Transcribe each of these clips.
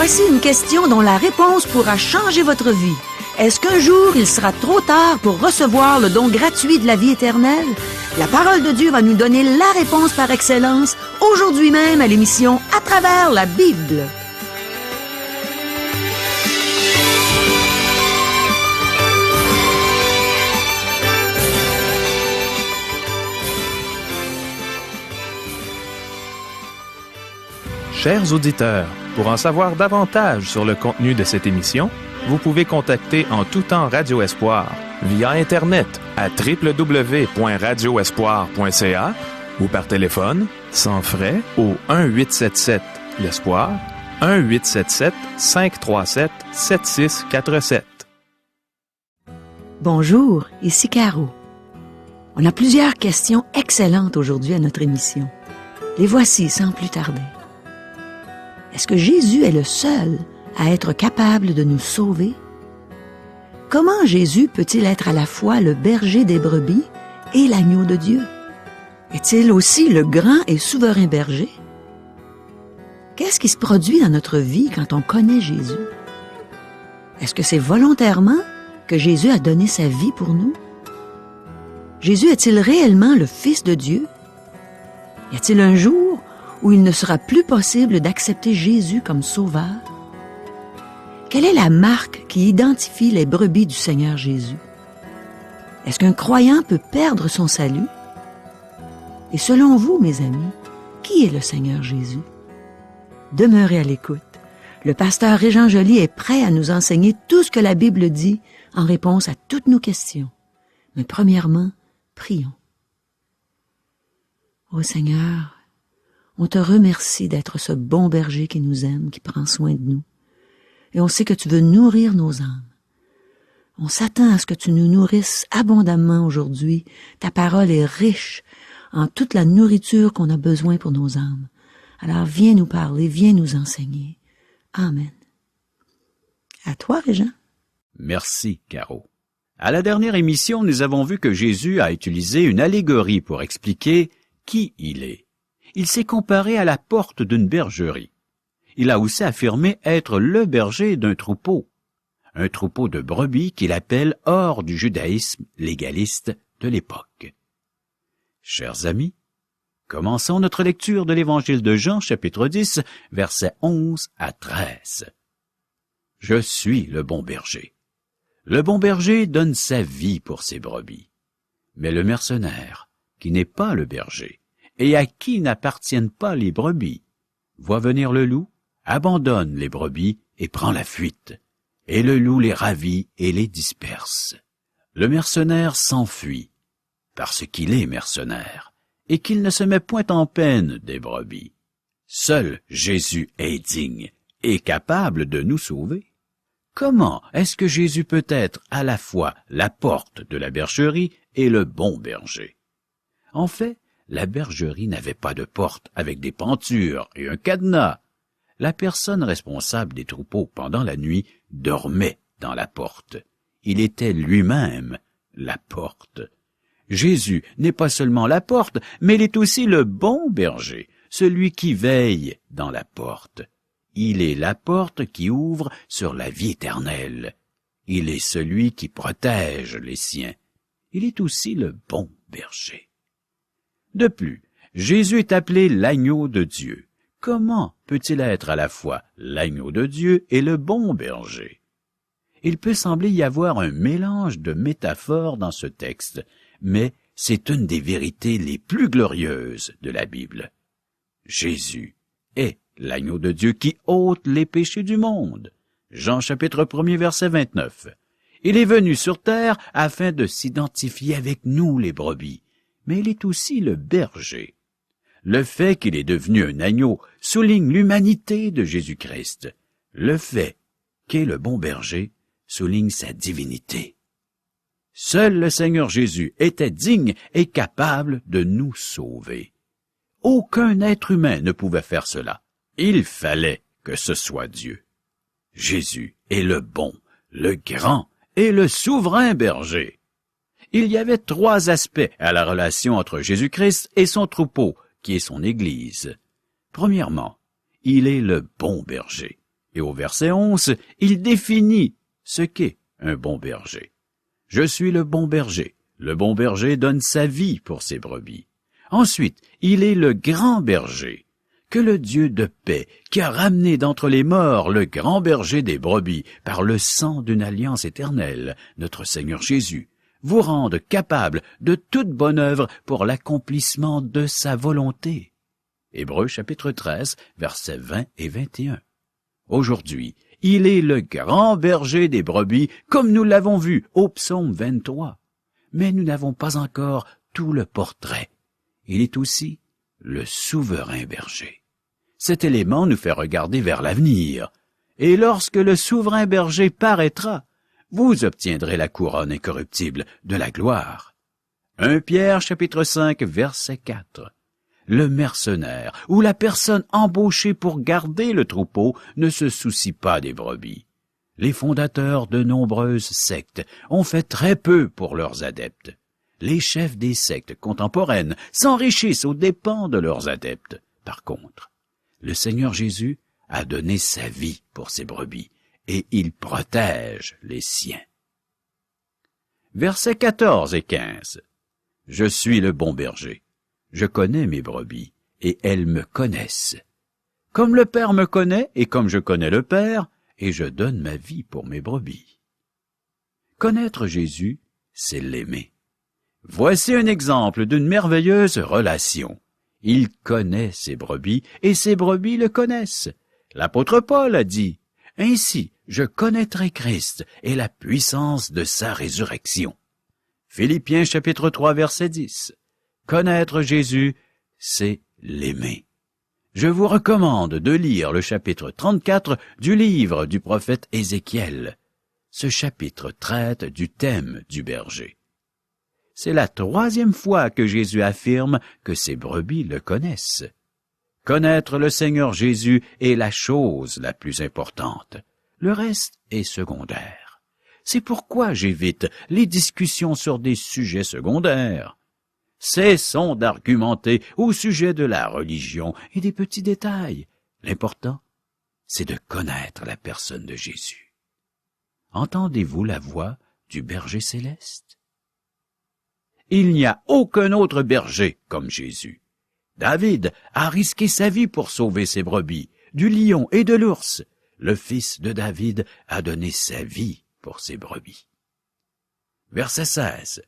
Voici une question dont la réponse pourra changer votre vie. Est-ce qu'un jour, il sera trop tard pour recevoir le don gratuit de la vie éternelle? La parole de Dieu va nous donner la réponse par excellence, aujourd'hui même à l'émission À travers la Bible. Chers auditeurs, pour en savoir davantage sur le contenu de cette émission, vous pouvez contacter en tout temps Radio Espoir via Internet à www.radioespoir.ca ou par téléphone, sans frais, au 1-877-l'Espoir, 1-877-537-7647. Bonjour, ici Caro. On a plusieurs questions excellentes aujourd'hui à notre émission. Les voici sans plus tarder. Est-ce que Jésus est le seul à être capable de nous sauver? Comment Jésus peut-il être à la fois le berger des brebis et l'agneau de Dieu? Est-il aussi le grand et souverain berger? Qu'est-ce qui se produit dans notre vie quand on connaît Jésus? Est-ce que c'est volontairement que Jésus a donné sa vie pour nous? Jésus est-il réellement le Fils de Dieu? Y a-t-il un jour où il ne sera plus possible d'accepter Jésus comme sauveur? Quelle est la marque qui identifie les brebis du Seigneur Jésus? Est-ce qu'un croyant peut perdre son salut? Et selon vous, mes amis, qui est le Seigneur Jésus? Demeurez à l'écoute. Le pasteur Régent Joly est prêt à nous enseigner tout ce que la Bible dit en réponse à toutes nos questions. Mais premièrement, prions. Ô Seigneur, on te remercie d'être ce bon berger qui nous aime, qui prend soin de nous. Et on sait que tu veux nourrir nos âmes. On s'attend à ce que tu nous nourrisses abondamment aujourd'hui. Ta parole est riche en toute la nourriture qu'on a besoin pour nos âmes. Alors viens nous parler, viens nous enseigner. Amen. À toi, Régent. Merci, Caro. À la dernière émission, nous avons vu que Jésus a utilisé une allégorie pour expliquer qui il est. Il s'est comparé à la porte d'une bergerie. Il a aussi affirmé être le berger d'un troupeau. Un troupeau de brebis qu'il appelle hors du judaïsme légaliste de l'époque. Chers amis, commençons notre lecture de l'Évangile de Jean, chapitre 10, versets 11 à 13. Je suis le bon berger. Le bon berger donne sa vie pour ses brebis. Mais le mercenaire, qui n'est pas le berger, et à qui n'appartiennent pas les brebis, voit venir le loup, abandonne les brebis et prend la fuite, et le loup les ravit et les disperse. Le mercenaire s'enfuit, parce qu'il est mercenaire, et qu'il ne se met point en peine des brebis. Seul Jésus est digne et capable de nous sauver. Comment est-ce que Jésus peut être à la fois la porte de la bergerie et le bon berger? En fait, la bergerie n'avait pas de porte avec des pentures et un cadenas. La personne responsable des troupeaux pendant la nuit dormait dans la porte. Il était lui-même la porte. Jésus n'est pas seulement la porte, mais il est aussi le bon berger, celui qui veille dans la porte. Il est la porte qui ouvre sur la vie éternelle. Il est celui qui protège les siens. Il est aussi le bon berger. De plus, Jésus est appelé l'agneau de Dieu. Comment peut-il être à la fois l'agneau de Dieu et le bon berger? Il peut sembler y avoir un mélange de métaphores dans ce texte, mais c'est une des vérités les plus glorieuses de la Bible. Jésus est l'agneau de Dieu qui ôte les péchés du monde. Jean chapitre 1er verset 29. Il est venu sur terre afin de s'identifier avec nous les brebis, mais il est aussi le berger. Le fait qu'il est devenu un agneau souligne l'humanité de Jésus-Christ. Le fait qu'est le bon berger souligne sa divinité. Seul le Seigneur Jésus était digne et capable de nous sauver. Aucun être humain ne pouvait faire cela. Il fallait que ce soit Dieu. Jésus est le bon, le grand et le souverain berger. Il y avait 3 aspects à la relation entre Jésus-Christ et son troupeau, qui est son Église. Premièrement, il est le bon berger. Et au verset 11, il définit ce qu'est un bon berger. Je suis le bon berger. Le bon berger donne sa vie pour ses brebis. Ensuite, il est le grand berger. Que le Dieu de paix, qui a ramené d'entre les morts le grand berger des brebis par le sang d'une alliance éternelle, notre Seigneur Jésus, vous rende capable de toute bonne œuvre pour l'accomplissement de sa volonté. Hébreux chapitre 13, versets 20 et 21. Aujourd'hui, il est le grand berger des brebis, comme nous l'avons vu au psaume 23. Mais nous n'avons pas encore tout le portrait. Il est aussi le souverain berger. Cet élément nous fait regarder vers l'avenir. Et lorsque le souverain berger paraîtra, vous obtiendrez la couronne incorruptible de la gloire. 1 Pierre chapitre 5 verset 4. Le mercenaire ou la personne embauchée pour garder le troupeau ne se soucie pas des brebis. Les fondateurs de nombreuses sectes ont fait très peu pour leurs adeptes. Les chefs des sectes contemporaines s'enrichissent aux dépens de leurs adeptes. Par contre, le Seigneur Jésus a donné sa vie pour ses brebis et il protège les siens. Versets 14 et 15. Je suis le bon berger. Je connais mes brebis et elles me connaissent. Comme le Père me connaît et comme je connais le Père, et je donne ma vie pour mes brebis. Connaître Jésus, c'est l'aimer. Voici un exemple d'une merveilleuse relation. Il connaît ses brebis et ses brebis le connaissent. L'apôtre Paul a dit, « Ainsi, je connaîtrai Christ et la puissance de sa résurrection. » Philippiens chapitre 3 verset 10. Connaître Jésus, c'est l'aimer. Je vous recommande de lire le chapitre 34 du livre du prophète Ézéchiel. Ce chapitre traite du thème du berger. C'est la 3e fois que Jésus affirme que ses brebis le connaissent. Connaître le Seigneur Jésus est la chose la plus importante. Le reste est secondaire. C'est pourquoi j'évite les discussions sur des sujets secondaires. Cessons d'argumenter au sujet de la religion et des petits détails. L'important, c'est de connaître la personne de Jésus. Entendez-vous la voix du berger céleste? Il n'y a aucun autre berger comme Jésus. David a risqué sa vie pour sauver ses brebis, du lion et de l'ours. Le fils de David a donné sa vie pour ses brebis. Verset 16.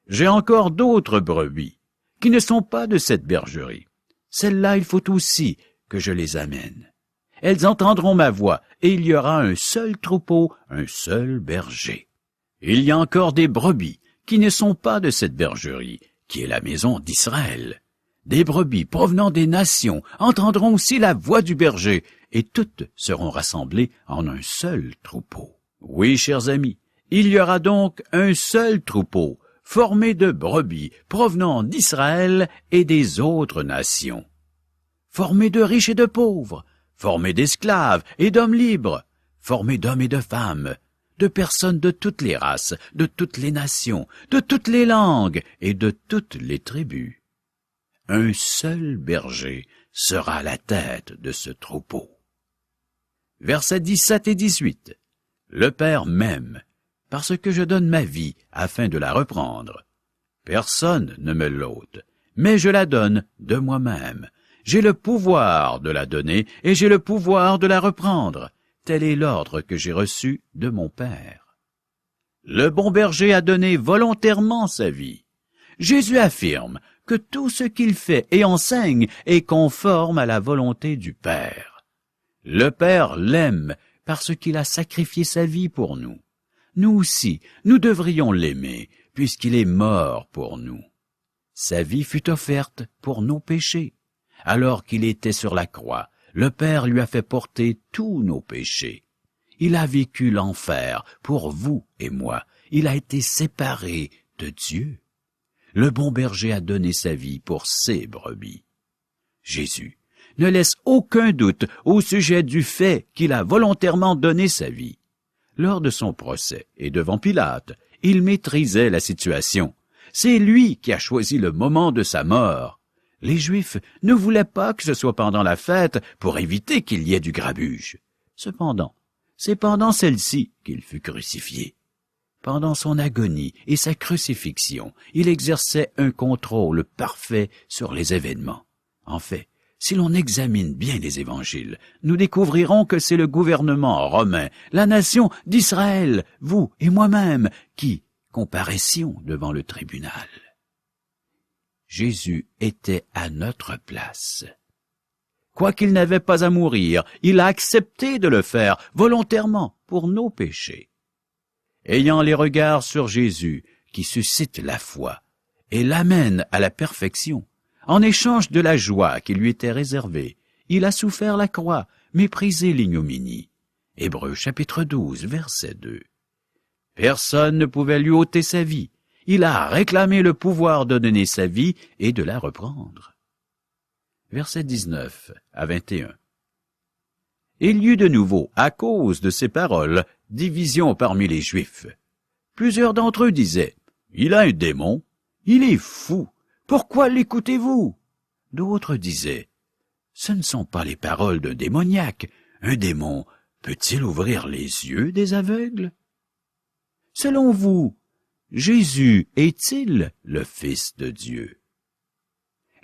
J'ai encore d'autres brebis qui ne sont pas de cette bergerie. Celles-là, il faut aussi que je les amène. Elles entendront ma voix et il y aura un seul troupeau, un seul berger. Il y a encore des brebis qui ne sont pas de cette bergerie, qui est la maison d'Israël. Des brebis provenant des nations entendront aussi la voix du berger et toutes seront rassemblées en un seul troupeau. Oui, chers amis, il y aura donc un seul troupeau, formé de brebis provenant d'Israël et des autres nations. Formé de riches et de pauvres, formé d'esclaves et d'hommes libres, formé d'hommes et de femmes, de personnes de toutes les races, de toutes les nations, de toutes les langues et de toutes les tribus. Un seul berger sera la tête de ce troupeau. Versets 17 et 18. Le Père m'aime, parce que je donne ma vie afin de la reprendre. Personne ne me l'ôte, mais je la donne de moi-même. J'ai le pouvoir de la donner et j'ai le pouvoir de la reprendre. Tel est l'ordre que j'ai reçu de mon Père. Le bon berger a donné volontairement sa vie. Jésus affirme que tout ce qu'il fait et enseigne est conforme à la volonté du Père. Le Père l'aime parce qu'il a sacrifié sa vie pour nous. Nous aussi, nous devrions l'aimer, puisqu'il est mort pour nous. Sa vie fut offerte pour nos péchés. Alors qu'il était sur la croix, le Père lui a fait porter tous nos péchés. Il a vécu l'enfer pour vous et moi. Il a été séparé de Dieu. Le bon berger a donné sa vie pour ses brebis. Jésus ne laisse aucun doute au sujet du fait qu'il a volontairement donné sa vie. Lors de son procès et devant Pilate, il maîtrisait la situation. C'est lui qui a choisi le moment de sa mort. Les Juifs ne voulaient pas que ce soit pendant la fête pour éviter qu'il y ait du grabuge. Cependant, c'est pendant celle-ci qu'il fut crucifié. Pendant son agonie et sa crucifixion, il exerçait un contrôle parfait sur les événements. En fait, si l'on examine bien les évangiles, nous découvrirons que c'est le gouvernement romain, la nation d'Israël, vous et moi-même, qui comparaissions devant le tribunal. Jésus était à notre place. Quoiqu'il n'avait pas à mourir, il a accepté de le faire volontairement pour nos péchés. Ayant les regards sur Jésus qui suscite la foi et l'amène à la perfection, en échange de la joie qui lui était réservée, il a souffert la croix, méprisé l'ignominie. Hébreux chapitre 12, verset 2. Personne ne pouvait lui ôter sa vie. Il a réclamé le pouvoir de donner sa vie et de la reprendre. Versets 19 à 21. Il y eut de nouveau, à cause de ces paroles, division parmi les Juifs. Plusieurs d'entre eux disaient, « Il a un démon, il est fou, pourquoi l'écoutez-vous » D'autres disaient, « Ce ne sont pas les paroles d'un démoniaque, un démon peut-il ouvrir les yeux des aveugles » Selon vous, Jésus est-il le Fils de Dieu?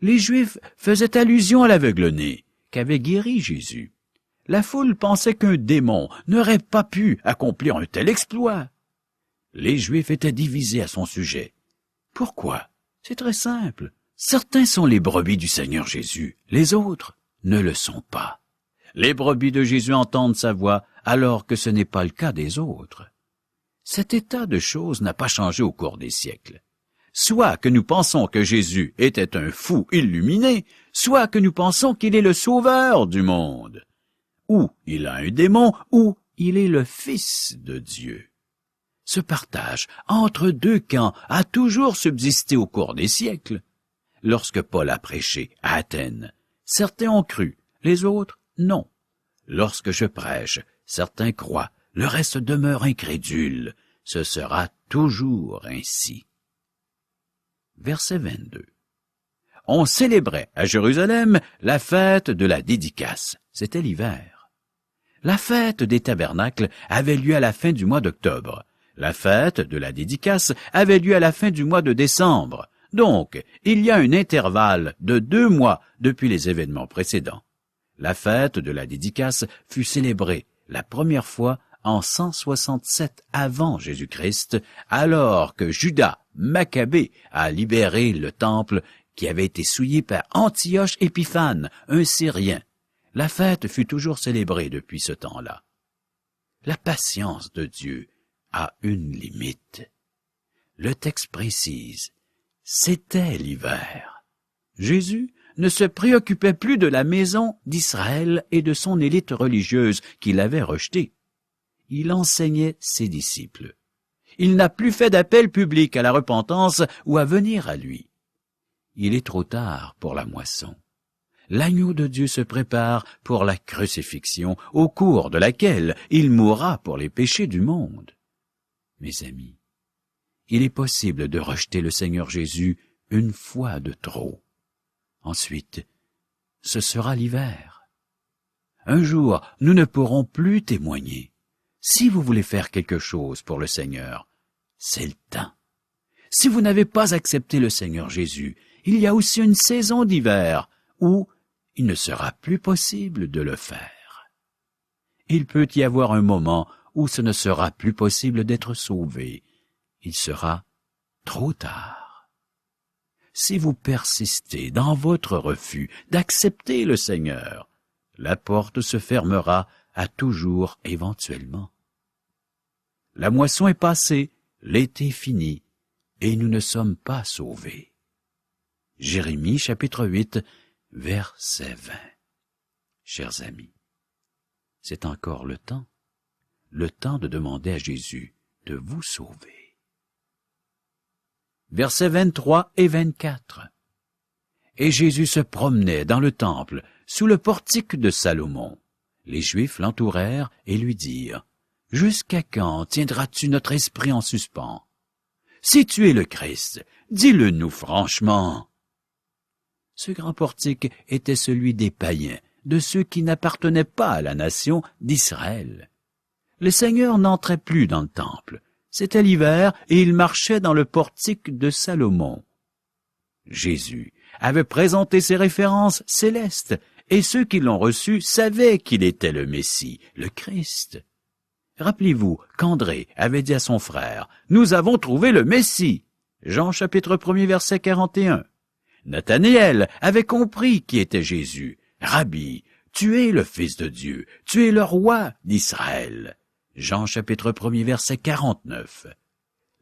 Les Juifs faisaient allusion à l'aveugle-né qu'avait guéri Jésus. La foule pensait qu'un démon n'aurait pas pu accomplir un tel exploit. Les Juifs étaient divisés à son sujet. Pourquoi? C'est très simple. Certains sont les brebis du Seigneur Jésus, les autres ne le sont pas. Les brebis de Jésus entendent sa voix alors que ce n'est pas le cas des autres. Cet état de choses n'a pas changé au cours des siècles. Soit que nous pensons que Jésus était un fou illuminé, soit que nous pensons qu'il est le sauveur du monde. Ou il a un démon, ou il est le Fils de Dieu. Ce partage entre deux camps a toujours subsisté au cours des siècles. Lorsque Paul a prêché à Athènes, certains ont cru, les autres non. Lorsque je prêche, certains croient, le reste demeure incrédule. Ce sera toujours ainsi. Verset 22. On célébrait à Jérusalem la fête de la dédicace. C'était l'hiver. La fête des tabernacles avait lieu à la fin du mois d'octobre. La fête de la dédicace avait lieu à la fin du mois de décembre. Donc, il y a un intervalle de 2 mois depuis les événements précédents. La fête de la dédicace fut célébrée la première fois en 167 avant Jésus-Christ, alors que Judas Maccabée a libéré le temple qui avait été souillé par Antioche Épiphane, un Syrien. La fête fut toujours célébrée depuis ce temps-là. La patience de Dieu a une limite. Le texte précise, c'était l'hiver. Jésus ne se préoccupait plus de la maison d'Israël et de son élite religieuse qu'il avait rejetée. Il enseignait ses disciples. Il n'a plus fait d'appel public à la repentance ou à venir à lui. Il est trop tard pour la moisson. L'agneau de Dieu se prépare pour la crucifixion, au cours de laquelle il mourra pour les péchés du monde. Mes amis, il est possible de rejeter le Seigneur Jésus une fois de trop. Ensuite, ce sera l'hiver. Un jour, nous ne pourrons plus témoigner. Si vous voulez faire quelque chose pour le Seigneur, c'est le temps. Si vous n'avez pas accepté le Seigneur Jésus, il y a aussi une saison d'hiver où il ne sera plus possible de le faire. Il peut y avoir un moment où ce ne sera plus possible d'être sauvé. Il sera trop tard. Si vous persistez dans votre refus d'accepter le Seigneur, la porte se fermera à toujours éventuellement. La moisson est passée, l'été fini, et nous ne sommes pas sauvés. Jérémie chapitre 8, verset 20. Chers amis, c'est encore le temps de demander à Jésus de vous sauver. Versets 23 et 24. Et Jésus se promenait dans le temple, sous le portique de Salomon. Les Juifs l'entourèrent et lui dirent, « Jusqu'à quand tiendras-tu notre esprit en suspens? Si tu es le Christ, dis-le-nous franchement. » Ce grand portique était celui des païens, de ceux qui n'appartenaient pas à la nation d'Israël. Le Seigneur n'entrait plus dans le temple. C'était l'hiver et il marchait dans le portique de Salomon. Jésus avait présenté ses références célestes et ceux qui l'ont reçu savaient qu'il était le Messie, le Christ. Rappelez-vous qu'André avait dit à son frère, « Nous avons trouvé le Messie !» Jean chapitre 1er verset 41. Nathanaël avait compris qui était Jésus. « Rabbi, tu es le Fils de Dieu, tu es le roi d'Israël. » Jean chapitre 1er verset 49.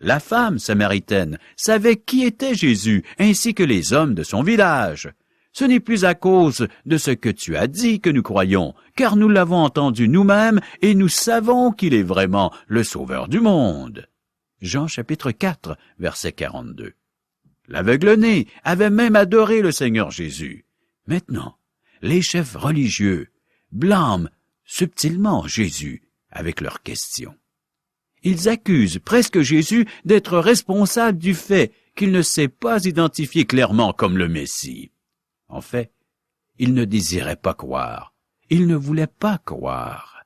La femme samaritaine savait qui était Jésus, ainsi que les hommes de son village. Ce n'est plus à cause de ce que tu as dit que nous croyons, car nous l'avons entendu nous-mêmes et nous savons qu'il est vraiment le Sauveur du monde. Jean chapitre 4, verset 42. L'aveugle-né avait même adoré le Seigneur Jésus. Maintenant, les chefs religieux blâment subtilement Jésus avec leurs questions. Ils accusent presque Jésus d'être responsable du fait qu'il ne s'est pas identifié clairement comme le Messie. En fait, il ne désirait pas croire. Il ne voulait pas croire.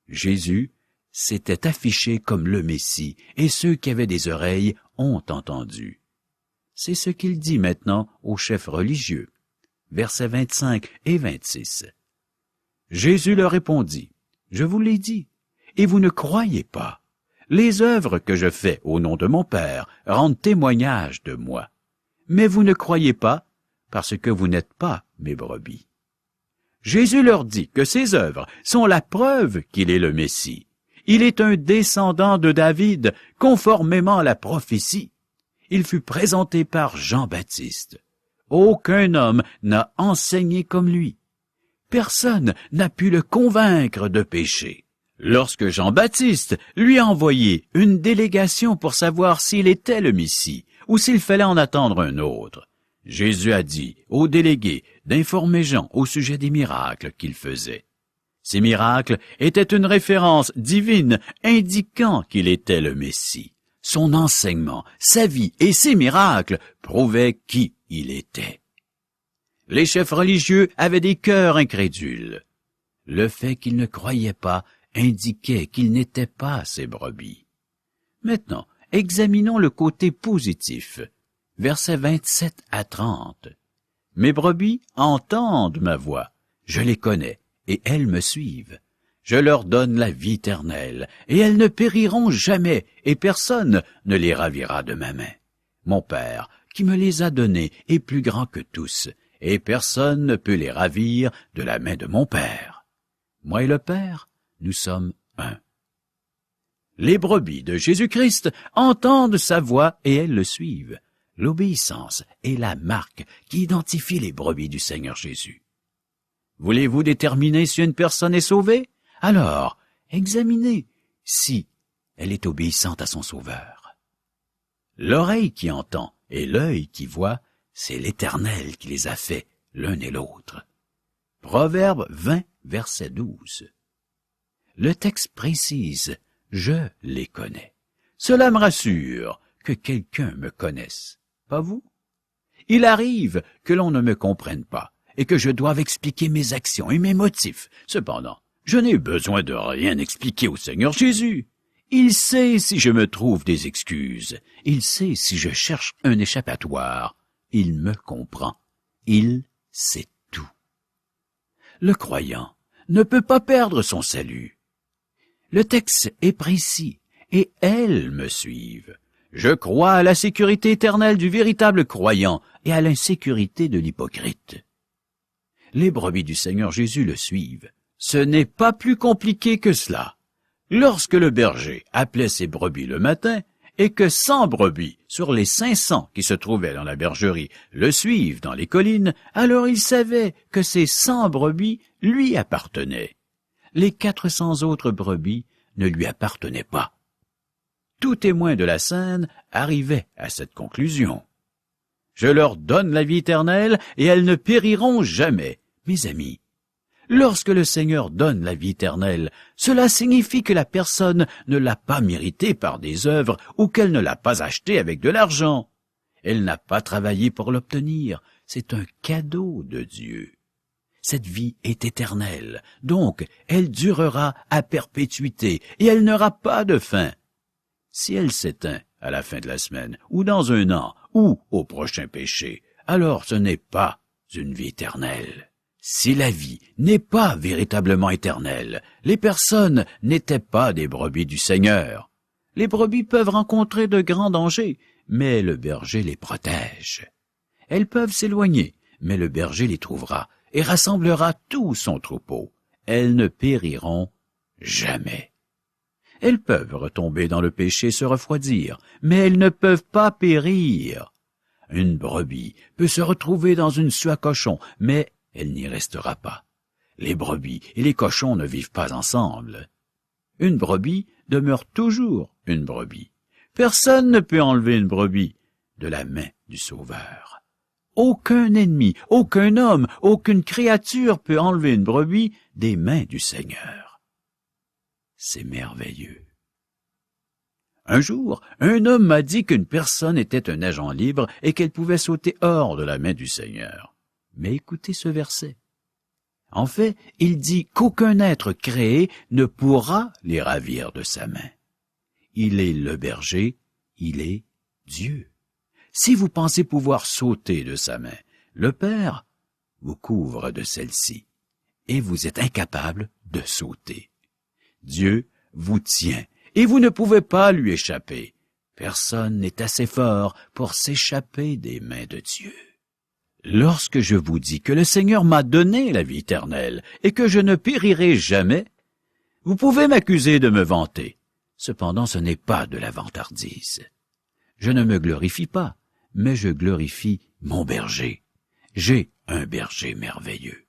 Jésus s'était affiché comme le Messie, et ceux qui avaient des oreilles ont entendu. C'est ce qu'il dit maintenant aux chefs religieux. Versets 25 et 26. Jésus leur répondit, « Je vous l'ai dit, et vous ne croyez pas. Les œuvres que je fais au nom de mon Père rendent témoignage de moi. Mais vous ne croyez pas, parce que vous n'êtes pas mes brebis. » Jésus leur dit que ces œuvres sont la preuve qu'il est le Messie. Il est un descendant de David, conformément à la prophétie. Il fut présenté par Jean-Baptiste. Aucun homme n'a enseigné comme lui. Personne n'a pu le convaincre de péché. Lorsque Jean-Baptiste lui a envoyé une délégation pour savoir s'il était le Messie ou s'il fallait en attendre un autre, Jésus a dit aux délégués d'informer Jean au sujet des miracles qu'il faisait. Ces miracles étaient une référence divine indiquant qu'il était le Messie. Son enseignement, sa vie et ses miracles prouvaient qui il était. Les chefs religieux avaient des cœurs incrédules. Le fait qu'ils ne croyaient pas indiquait qu'ils n'étaient pas ses brebis. Maintenant, examinons le côté positif. Versets 27 à 30. « Mes brebis entendent ma voix, je les connais, et elles me suivent. Je leur donne la vie éternelle, et elles ne périront jamais, et personne ne les ravira de ma main. Mon Père, qui me les a donnés, est plus grand que tous, et personne ne peut les ravir de la main de mon Père. Moi et le Père, nous sommes un. » Les brebis de Jésus-Christ entendent sa voix et elles le suivent. L'obéissance est la marque qui identifie les brebis du Seigneur Jésus. Voulez-vous déterminer si une personne est sauvée? Alors, examinez si elle est obéissante à son Sauveur. L'oreille qui entend et l'œil qui voit, c'est l'Éternel qui les a faits l'un et l'autre. Proverbe 20, verset 12. Le texte précise « Je les connais ». Cela me rassure que quelqu'un me connaisse. Pas vous? Il arrive que l'on ne me comprenne pas et que je doive expliquer mes actions et mes motifs. Cependant, je n'ai besoin de rien expliquer au Seigneur Jésus. Il sait si je me trouve des excuses. Il sait si je cherche un échappatoire. Il me comprend. Il sait tout. Le croyant ne peut pas perdre son salut. Le texte est précis et elles me suivent. Je crois à la sécurité éternelle du véritable croyant et à l'insécurité de l'hypocrite. Les brebis du Seigneur Jésus le suivent. Ce n'est pas plus compliqué que cela. Lorsque le berger appelait ses brebis le matin et que 100 brebis sur les 500 qui se trouvaient dans la bergerie le suivent dans les collines, alors il savait que ces 100 brebis lui appartenaient. Les 400 autres brebis ne lui appartenaient pas. Tout témoin de la scène arrivait à cette conclusion. Je leur donne la vie éternelle et elles ne périront jamais. Mes amis, lorsque le Seigneur donne la vie éternelle, cela signifie que la personne ne l'a pas méritée par des œuvres ou qu'elle ne l'a pas achetée avec de l'argent. Elle n'a pas travaillé pour l'obtenir. C'est un cadeau de Dieu. Cette vie est éternelle, donc elle durera à perpétuité et elle n'aura pas de fin. Si elle s'éteint à la fin de la semaine, ou dans un an, ou au prochain péché, alors ce n'est pas une vie éternelle. Si la vie n'est pas véritablement éternelle, les personnes n'étaient pas des brebis du Seigneur. Les brebis peuvent rencontrer de grands dangers, mais le berger les protège. Elles peuvent s'éloigner, mais le berger les trouvera et rassemblera tout son troupeau. Elles ne périront jamais. Elles peuvent retomber dans le péché et se refroidir, mais elles ne peuvent pas périr. Une brebis peut se retrouver dans une suie à cochon, mais elle n'y restera pas. Les brebis et les cochons ne vivent pas ensemble. Une brebis demeure toujours une brebis. Personne ne peut enlever une brebis de la main du Sauveur. Aucun ennemi, aucun homme, aucune créature peut enlever une brebis des mains du Seigneur. C'est merveilleux. Un jour, un homme m'a dit qu'une personne était un agent libre et qu'elle pouvait sauter hors de la main du Seigneur. Mais écoutez ce verset. En fait, il dit qu'aucun être créé ne pourra les ravir de sa main. Il est le berger, il est Dieu. Si vous pensez pouvoir sauter de sa main, le Père vous couvre de celle-ci, et vous êtes incapable de sauter. Dieu vous tient, et vous ne pouvez pas lui échapper. Personne n'est assez fort pour s'échapper des mains de Dieu. Lorsque je vous dis que le Seigneur m'a donné la vie éternelle et que je ne périrai jamais, vous pouvez m'accuser de me vanter. Cependant, ce n'est pas de la vantardise. Je ne me glorifie pas, mais je glorifie mon berger. J'ai un berger merveilleux.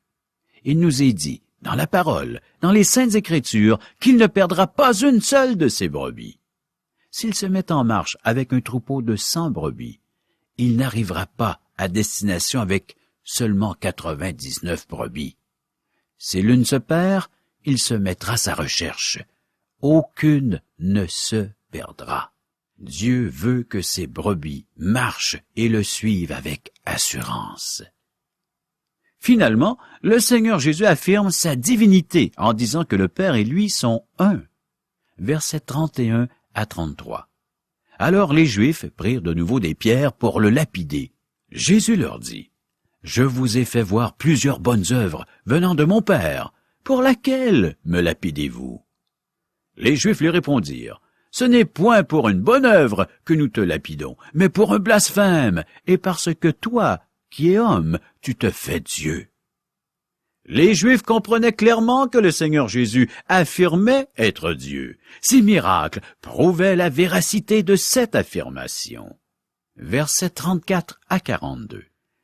Il nous est dit, dans la parole, dans les Saintes Écritures, qu'il ne perdra pas une seule de ses brebis. S'il se met en marche avec un troupeau de 100 brebis, il n'arrivera pas à destination avec seulement 99 brebis. Si l'une se perd, il se mettra à sa recherche. Aucune ne se perdra. Dieu veut que ses brebis marchent et le suivent avec assurance. Finalement, le Seigneur Jésus affirme sa divinité en disant que le Père et lui sont un. Versets 31 à 33. Alors les Juifs prirent de nouveau des pierres pour le lapider. Jésus leur dit, « Je vous ai fait voir plusieurs bonnes œuvres venant de mon Père. Pour laquelle me lapidez-vous » Les Juifs lui répondirent, « Ce n'est point pour une bonne œuvre que nous te lapidons, mais pour un blasphème, et parce que toi, qui es homme, tu te fais Dieu. » Les Juifs comprenaient clairement que le Seigneur Jésus affirmait être Dieu. Ces miracles prouvaient la véracité de cette affirmation. Versets 34 à 42.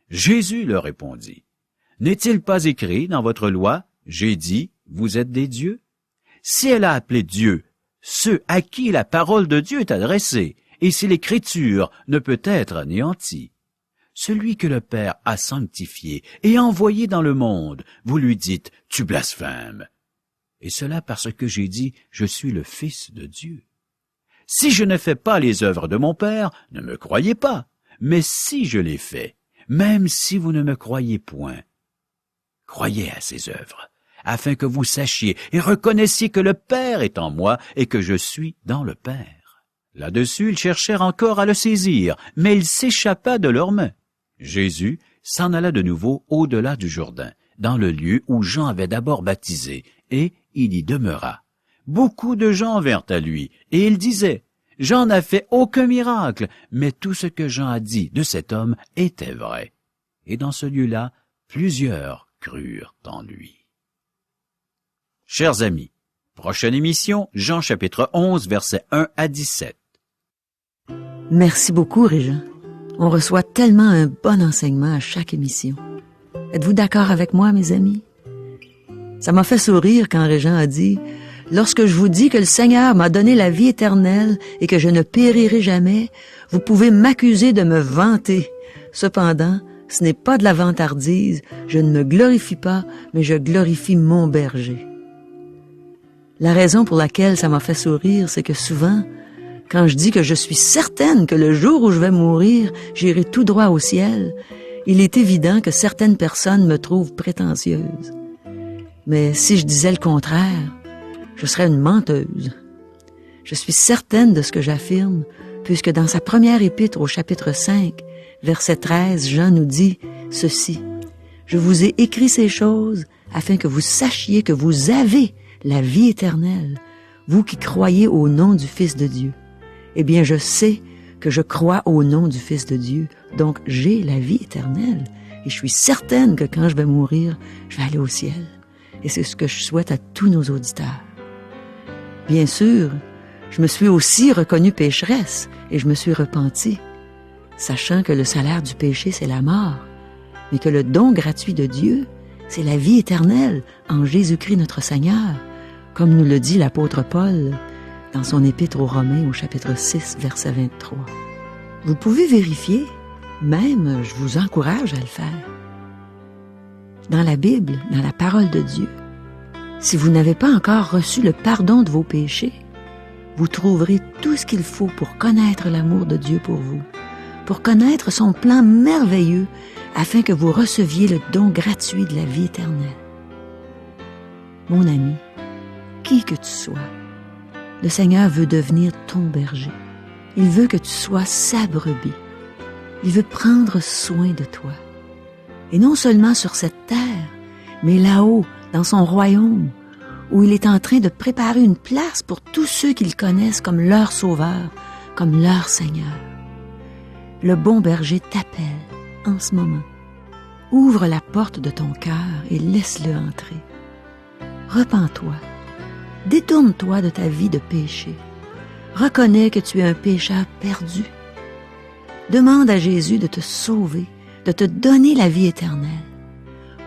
Jésus leur répondit, « N'est-il pas écrit dans votre loi, j'ai dit, vous êtes des dieux? Si elle a appelé Dieu ceux à qui la parole de Dieu est adressée, et si l'Écriture ne peut être anéantie, celui que le Père a sanctifié et envoyé dans le monde, vous lui dites, tu blasphèmes. Et cela parce que j'ai dit, je suis le Fils de Dieu. Si je ne fais pas les œuvres de mon Père, ne me croyez pas, mais si je les fais, même si vous ne me croyez point, croyez à ces œuvres, afin que vous sachiez et reconnaissiez que le Père est en moi et que je suis dans le Père. Là-dessus, ils cherchèrent encore à le saisir, mais il s'échappa de leurs mains. Jésus s'en alla de nouveau au-delà du Jourdain, dans le lieu où Jean avait d'abord baptisé, et il y demeura. Beaucoup de gens vinrent à lui, et il disait, « Jean n'a fait aucun miracle, mais tout ce que Jean a dit de cet homme était vrai. » Et dans ce lieu-là, plusieurs crurent en lui. Chers amis, prochaine émission, Jean chapitre 11, versets 1 à 17. Merci beaucoup, Régent. On reçoit tellement un bon enseignement à chaque émission. Êtes-vous d'accord avec moi, mes amis? Ça m'a fait sourire quand Régent a dit « Lorsque je vous dis que le Seigneur m'a donné la vie éternelle et que je ne périrai jamais, vous pouvez m'accuser de me vanter. Cependant, ce n'est pas de la vantardise, je ne me glorifie pas, mais je glorifie mon berger. » La raison pour laquelle ça m'a fait sourire, c'est que souvent, quand je dis que je suis certaine que le jour où je vais mourir, j'irai tout droit au ciel, Il est évident que certaines personnes me trouvent prétentieuse. Mais si je disais le contraire, je serais une menteuse. Je suis certaine de ce que j'affirme, puisque dans sa première épître au chapitre 5, verset 13, Jean nous dit ceci. « Je vous ai écrit ces choses afin que vous sachiez que vous avez la vie éternelle, vous qui croyez au nom du Fils de Dieu. Eh bien, je sais que je crois au nom du Fils de Dieu, donc j'ai la vie éternelle. Et je suis certaine que quand je vais mourir, je vais aller au ciel. Et c'est ce que je souhaite à tous nos auditeurs. Bien sûr, je me suis aussi reconnue pécheresse et je me suis repentie, sachant que le salaire du péché, c'est la mort, mais que le don gratuit de Dieu, c'est la vie éternelle en Jésus-Christ notre Seigneur, comme nous le dit l'apôtre Paul dans son épître aux Romains au chapitre 6, verset 23. Vous pouvez vérifier, même je vous encourage à le faire. Dans la Bible, dans la parole de Dieu, si vous n'avez pas encore reçu le pardon de vos péchés, vous trouverez tout ce qu'il faut pour connaître l'amour de Dieu pour vous, pour connaître son plan merveilleux afin que vous receviez le don gratuit de la vie éternelle. Mon ami, qui que tu sois, le Seigneur veut devenir ton berger. Il veut que tu sois sa brebis. Il veut prendre soin de toi. Et non seulement sur cette terre, mais là-haut, dans son royaume, où il est en train de préparer une place pour tous ceux qu'il connaissent comme leur sauveur, comme leur Seigneur. Le bon berger t'appelle en ce moment. Ouvre la porte de ton cœur et laisse-le entrer. Repens-toi. Détourne-toi de ta vie de péché. Reconnais que tu es un pécheur perdu. Demande à Jésus de te sauver, de te donner la vie éternelle.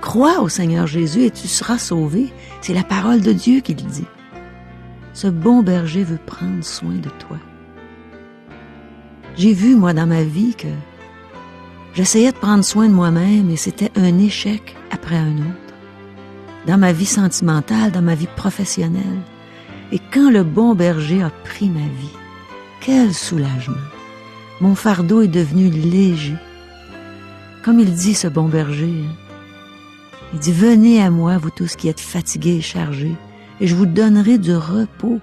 Crois au Seigneur Jésus et tu seras sauvé. C'est la parole de Dieu qui le dit. Ce bon berger veut prendre soin de toi. J'ai vu, moi, dans ma vie, que j'essayais de prendre soin de moi-même et c'était un échec après un autre. Dans ma vie sentimentale, dans ma vie professionnelle. Et quand le bon berger a pris ma vie, quel soulagement! Mon fardeau est devenu léger. Comme il dit, ce bon berger, il dit, « Venez à moi, vous tous qui êtes fatigués et chargés, et je vous donnerai du repos.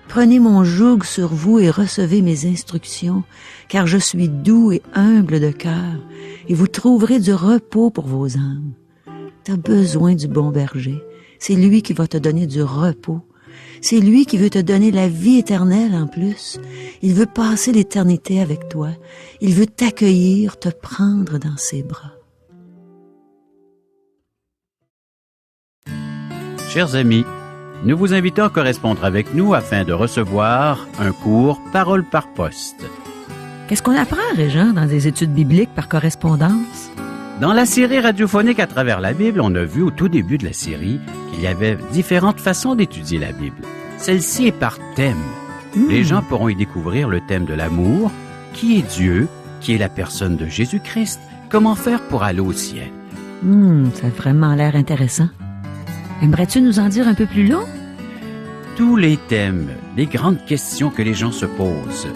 Prenez mon joug sur vous et recevez mes instructions, car je suis doux et humble de cœur, et vous trouverez du repos pour vos âmes. » Tu as besoin du bon berger. C'est lui qui va te donner du repos. C'est lui qui veut te donner la vie éternelle en plus. Il veut passer l'éternité avec toi. Il veut t'accueillir, te prendre dans ses bras. Chers amis, nous vous invitons à correspondre avec nous afin de recevoir un cours Parole par poste. Qu'est-ce qu'on apprend, Régent, dans des études bibliques par correspondance? Dans la série radiophonique à travers la Bible, on a vu au tout début de la série qu'il y avait différentes façons d'étudier la Bible. Celle-ci est par thème. Les gens pourront y découvrir le thème de l'amour, qui est Dieu, qui est la personne de Jésus-Christ, comment faire pour aller au ciel. Ça a vraiment l'air intéressant. Aimerais-tu nous en dire un peu plus long? Tous les thèmes, les grandes questions que les gens se posent,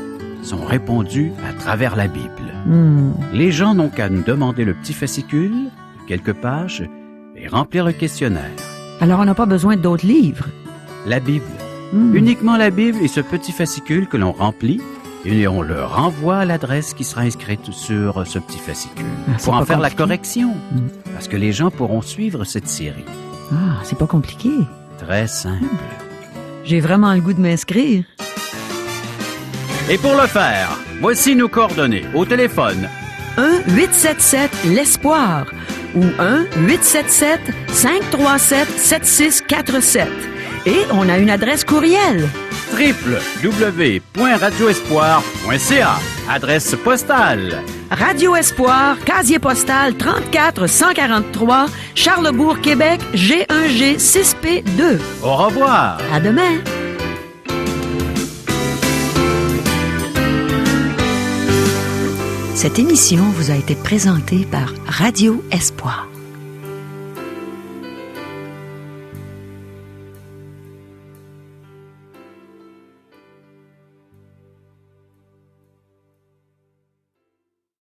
sont répondus à travers la Bible. Les gens n'ont qu'à nous demander le petit fascicule, quelques pages, et remplir le questionnaire. Alors on n'a pas besoin d'autres livres? La Bible. Uniquement la Bible et ce petit fascicule que l'on remplit, et on le renvoie à l'adresse qui sera inscrite sur ce petit fascicule. Pour en faire la correction, parce que les gens pourront suivre cette série. Ah, c'est pas compliqué. Très simple. J'ai vraiment le goût de m'inscrire. Et pour le faire, voici nos coordonnées au téléphone. 1-877-L'ESPOIR ou 1-877-537-7647. Et on a une adresse courriel. www.radioespoir.ca. Adresse postale. Radio Espoir, casier postal 34 143, Charlesbourg, Québec, G1G 6P2. Au revoir. À demain. Cette émission vous a été présentée par Radio Espoir.